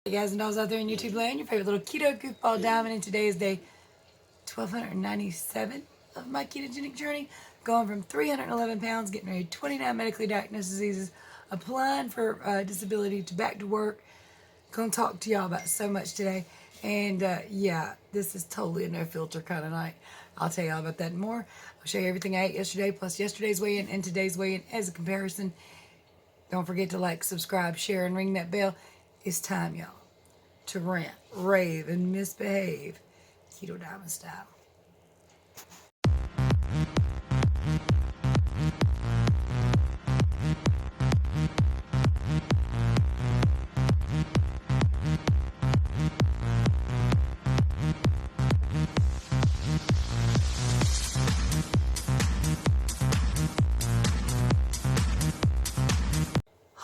Hey guys and dolls out there in YouTube land, your favorite little keto goofball diamond, and today is day 1297 of my ketogenic journey, going from 311 pounds, getting ready to 29 medically diagnosed diseases, applying for disability, to back to work. Gonna talk to y'all about so much today, and yeah, this is totally a no filter kind of night. I'll tell y'all about that and more. I'll show you everything I ate yesterday, plus yesterday's weigh-in and today's weigh-in as a comparison. Don't forget to like, subscribe, share, and ring that bell. It's time, y'all, to rant, rave, and misbehave, Keto Diamond style.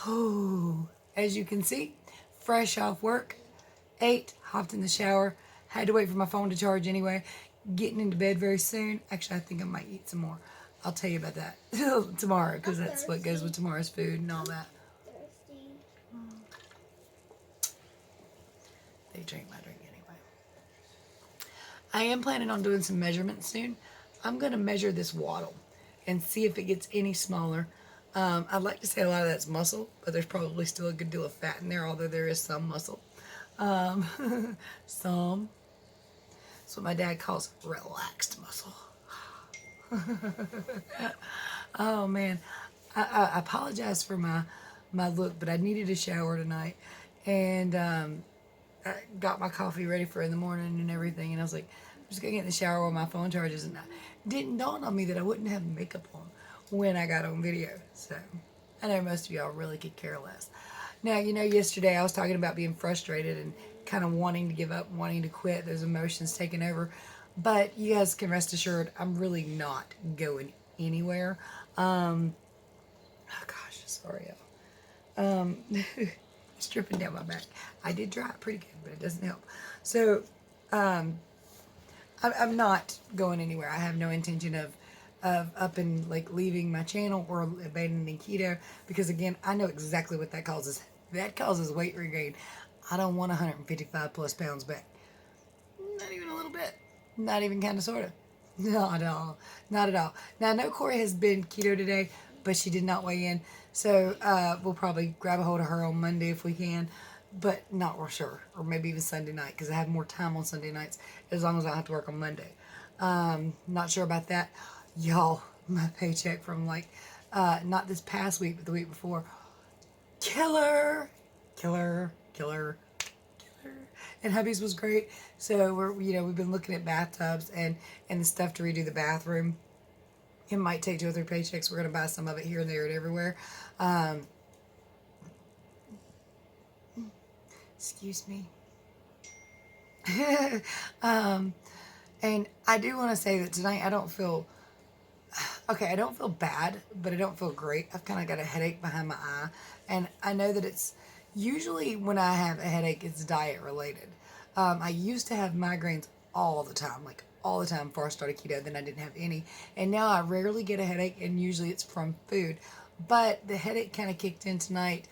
Oh, as you can see, fresh off work, ate, hopped in the shower, had to wait for my phone to charge anyway, getting into bed very soon. Actually, I think I might eat some more. I'll tell you about that tomorrow, because that's what goes with tomorrow's food and all that. Thirsty. They drink my drink anyway. I am planning on doing some measurements soon. I'm going to measure this waddle and see if it gets any smaller. I'd like to say a lot of that's muscle, but there's probably still a good deal of fat in there, although there is some muscle. Some. That's what my dad calls relaxed muscle. Oh man, I apologize for my look, but I needed a shower tonight, and I got my coffee ready for in the morning and everything, and I was like, I'm just gonna get in the shower while my phone charges, and it didn't dawn on me that I wouldn't have makeup on when I got on video. So I know most of y'all really could care less. Now, you know, yesterday I was talking about being frustrated and kind of wanting to give up, wanting to quit, those emotions taking over. But you guys can rest assured, I'm really not going anywhere. Oh gosh, sorry, y'all. It's dripping down my back. I did dry it pretty good, but it doesn't help. So, I'm not going anywhere. I have no intention of up and like leaving my channel or abandoning keto, because again, I know exactly what that causes. That causes weight regain. I don't want 155 plus pounds back. Not even a little bit. Not even kind of sort of. Not at all. Not at all. Now I know Corey has been keto today, but she did not weigh in. So we'll probably grab a hold of her on Monday if we can, but not for sure. Or maybe even Sunday night, because I have more time on Sunday nights as long as I don't have to work on Monday. Not sure about that. Y'all, my paycheck from like, not this past week, but the week before. Killer. Killer. Killer. Killer. And hubby's was great. So we've been looking at bathtubs and the stuff to redo the bathroom. It might take 2 or 3 paychecks. We're going to buy some of it here and there and everywhere. Excuse me. And I do want to say that tonight I don't feel bad, but I don't feel great. I've kind of got a headache behind my eye. And I know that it's usually when I have a headache, it's diet related. I used to have migraines all the time, like all the time before I started keto. Then I didn't have any. And now I rarely get a headache, and usually it's from food. But the headache kind of kicked in tonight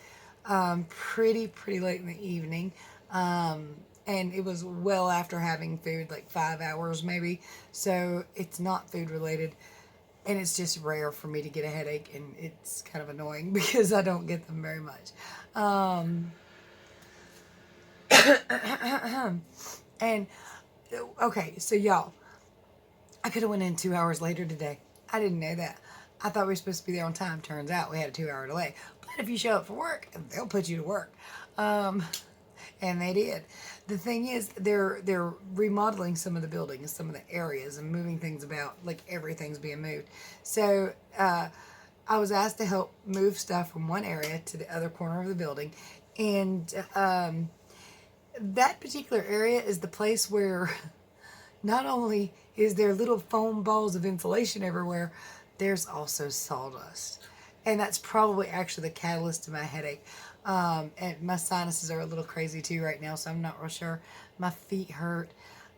pretty late in the evening. And it was well after having food, like 5 hours maybe. So it's not food related. And it's just rare for me to get a headache, and it's kind of annoying because I don't get them very much. And okay, so y'all, I could have went in 2 hours later today. I didn't know that. I thought we were supposed to be there on time. Turns out we had a 2-hour delay. But if you show up for work, they'll put you to work. And they did. The thing is, they're remodeling some of the buildings, some of the areas, and moving things about. Like everything's being moved. So I was asked to help move stuff from one area to the other corner of the building, and that particular area is the place where not only is there little foam balls of insulation everywhere, there's also sawdust. And that's probably actually the catalyst to my headache. And my sinuses are a little crazy too right now, so I'm not real sure. My feet hurt.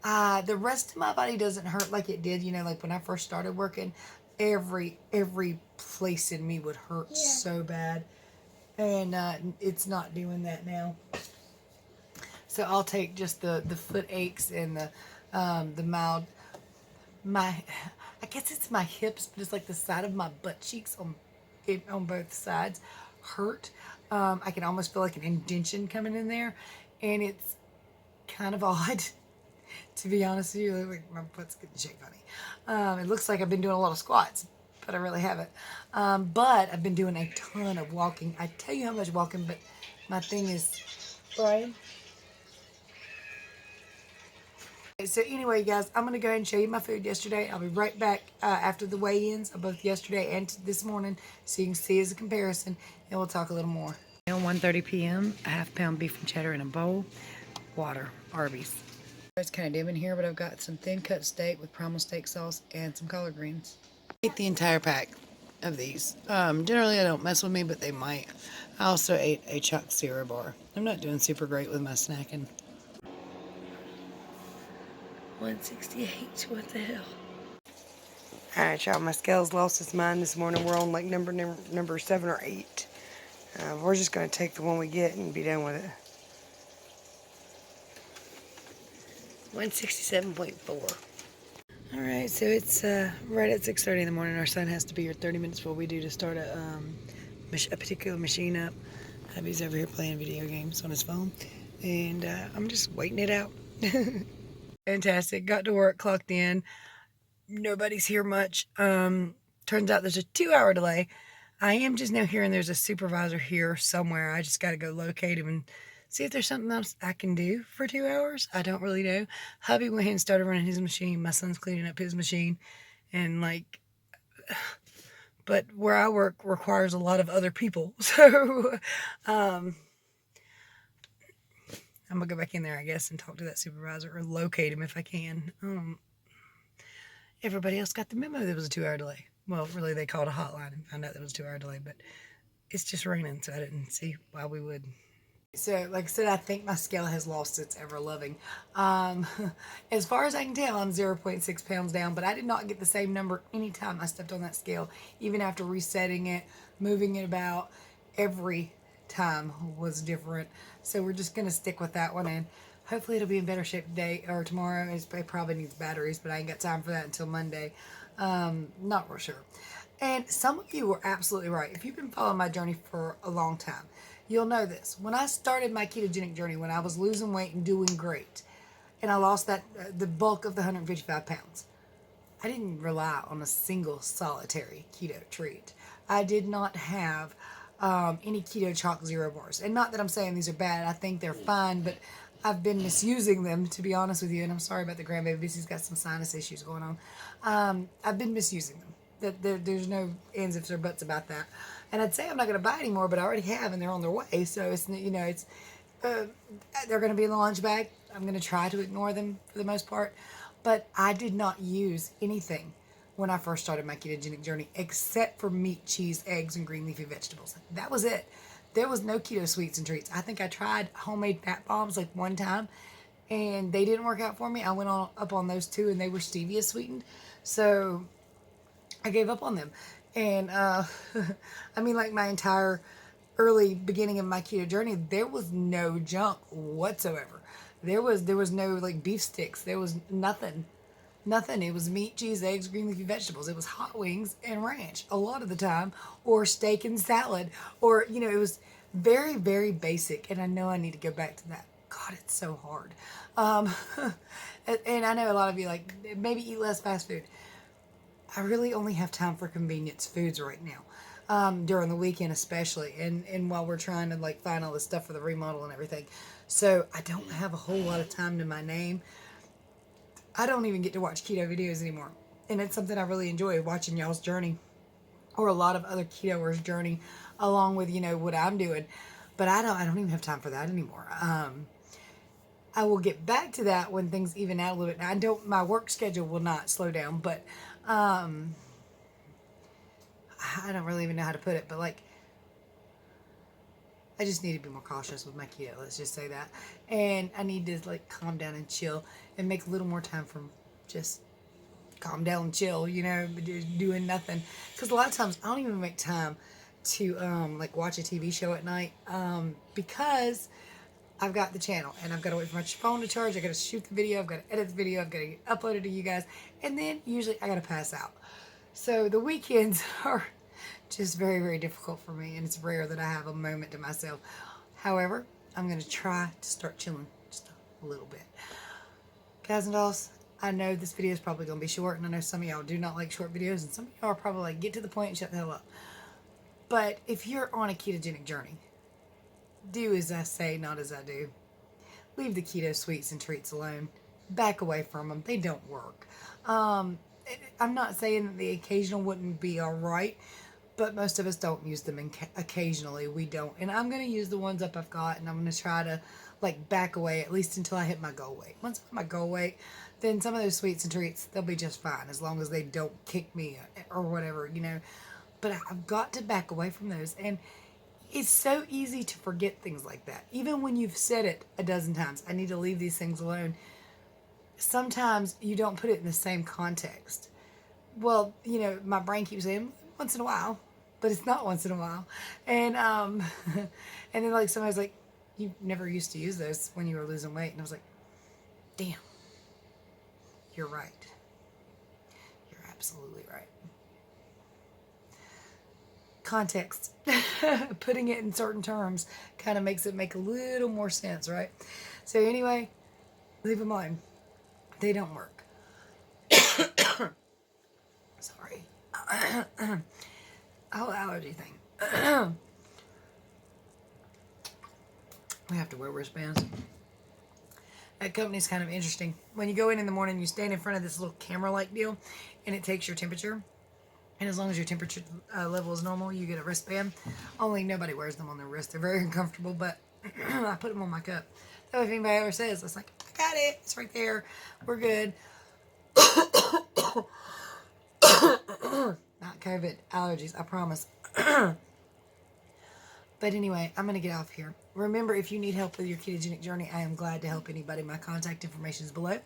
The rest of my body doesn't hurt like it did, like when I first started working. Every place in me would hurt so bad. And it's not doing that now. So I'll take just the foot aches and the mild, my, I guess it's my hips, but it's like the side of my butt cheeks on both sides hurt. I can almost feel like an indentation coming in there, and it's kind of odd. To be honest with you, like my butt's getting shaped funny. It looks like I've been doing a lot of squats, but I really haven't. But I've been doing a ton of walking. I tell you how much walking, but my thing is, Brian. So anyway, guys, I'm going to go ahead and show you my food yesterday. I'll be right back after the weigh-ins of both yesterday and this morning so you can see as a comparison, and we'll talk a little more. Now 1:30 p.m., a half-pound beef and cheddar in a bowl, water, Arby's. It's kind of dim in here, but I've got some thin-cut steak with primal steak sauce and some collard greens. I ate the entire pack of these. Generally, I don't mess with me, but they might. I also ate a choc cereal bar. I'm not doing super great with my snacking. 168, what the hell? Alright, y'all, my scales lost its mind this morning. We're on like number 7 or 8. We're just going to take the one we get and be done with it. 167.4. Alright, so it's right at 6:30 in the morning. Our son has to be here 30 minutes before we do to start a particular machine up. Hubby's over here playing video games on his phone, and I'm just waiting it out. Fantastic. Got to work, clocked in. Nobody's here much. Turns out there's a 2-hour delay. I am just now hearing there's a supervisor here somewhere. I just got to go locate him and see if there's something else I can do for 2 hours. I don't really know. Hubby went ahead and started running his machine. My son's cleaning up his machine. And like, but where I work requires a lot of other people. So, I'm going to go back in there, I guess, and talk to that supervisor or locate him if I can. Everybody else got the memo there was a 2-hour delay. Well, really, they called a hotline and found out there was a 2-hour delay, but it's just raining, so I didn't see why we would. So, like I said, I think my scale has lost its ever-loving. As far as I can tell, I'm 0.6 pounds down, but I did not get the same number anytime I stepped on that scale, even after resetting it, moving it about. Every time was different. So we're just going to stick with that one, and hopefully it'll be in better shape today or tomorrow. It probably needs batteries, but I ain't got time for that until Monday. Not real sure. And some of you were absolutely right. If you've been following my journey for a long time, you'll know this. When I started my ketogenic journey, when I was losing weight and doing great, and I lost that the bulk of the 155 pounds, I didn't rely on a single solitary keto treat. I did not have any keto choc zero bars. And not that I'm saying these are bad. I think they're fine, but I've been misusing them, to be honest with you. And I'm sorry about the grandbaby. He's got some sinus issues going on. I've been misusing them. There's no ands, ifs, or buts about that. And I'd say I'm not going to buy anymore, but I already have, and they're on their way. So it's, they're going to be in the lunch bag. I'm going to try to ignore them for the most part. But I did not use anything when I first started my ketogenic journey, except for meat, cheese, eggs, and green leafy vegetables. That was it. There was no keto sweets and treats. I think I tried homemade fat bombs like one time, and they didn't work out for me. I went up on those two, and they were stevia sweetened. So I gave up on them. And, I mean, like my entire early beginning of my keto journey, there was no junk whatsoever. There was no like beef sticks. There was nothing. Nothing. It was meat, cheese, eggs, green leafy vegetables. It was hot wings and ranch a lot of the time, or steak and salad, or, it was very, very basic. And I know I need to go back to that. God, it's so hard. And I know a lot of you like, maybe eat less fast food. I really only have time for convenience foods right now, during the weekend especially, and while we're trying to like find all this stuff for the remodel and everything. So I don't have a whole lot of time to my name. I don't even get to watch keto videos anymore. And it's something I really enjoy, watching y'all's journey, or a lot of other ketoers' journey, along with, what I'm doing. But I don't even have time for that anymore. I will get back to that when things even out a little bit. My work schedule will not slow down, but I don't really even know how to put it, but like, I just need to be more cautious with my keto, let's just say that. And I need to like calm down and chill and make a little more time for just calm down and chill, doing nothing. Because a lot of times I don't even make time to like watch a TV show at night, because I've got the channel, and I've got to wait for my phone to charge. I got to shoot the video. I've got to edit the video. I've got to get uploaded to you guys, and then usually I got to pass out. So the weekends are just very, very difficult for me, and it's rare that I have a moment to myself. However, I'm going to try to start chilling just a little bit. Guys and dolls, I know this video is probably going to be short, and I know some of y'all do not like short videos, and some of y'all are probably like, get to the point and shut the hell up. But if you're on a ketogenic journey, do as I say, not as I do. Leave the keto sweets and treats alone. Back away from them. They don't work. I'm not saying that the occasional wouldn't be all right, but most of us don't use them occasionally. We don't. And I'm going to use the ones up I've got, and I'm going to try to like back away at least until I hit my goal weight. Once I hit my goal weight, then some of those sweets and treats, they'll be just fine as long as they don't kick me or whatever, you know. But I've got to back away from those. And it's so easy to forget things like that. Even when you've said it a dozen times, I need to leave these things alone. Sometimes you don't put it in the same context. Well, you know, my brain keeps saying once in a while, but it's not once in a while. And and then like somebody's like, you never used to use those when you were losing weight. And I was like, damn, you're right. You're absolutely right. Context. Putting it in certain terms kind of makes it make a little more sense, right? So anyway, leave them alone. They don't work. Sorry. Whole allergy thing. We have to wear wristbands. That company's kind of interesting. When you go in the morning, you stand in front of this little camera-like deal, and it takes your temperature. And as long as your temperature level is normal, you get a wristband. Only nobody wears them on their wrist. They're very uncomfortable, but I put them on my cup. That way if anybody ever says, it's like, I got it. It's right there. We're good. Not COVID. Allergies. I promise. But anyway, I'm going to get off here. Remember, if you need help with your ketogenic journey, I am glad to help anybody. My contact information is below.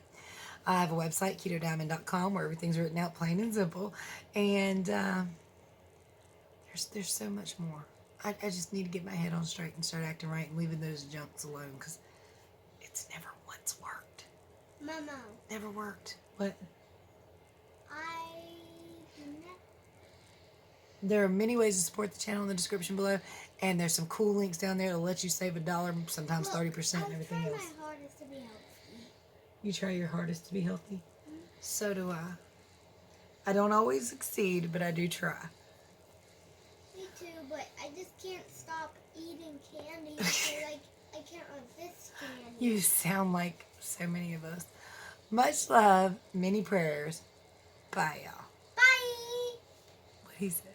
I have a website, ketodiamond.com, where everything's written out plain and simple. And there's so much more. I just need to get my head on straight and start acting right and leaving those junks alone, because it's never once worked. Mama. Never worked. What? There are many ways to support the channel in the description below, and there's some cool links down there to let you save $1, sometimes 30%, and everything else. I try my hardest to be healthy. You try your hardest to be healthy? Mm-hmm. So do I. I don't always succeed, but I do try. Me too, but I just can't stop eating candy. So I can't resist candy. You sound like so many of us. Much love, many prayers. Bye, y'all. Bye. What he said.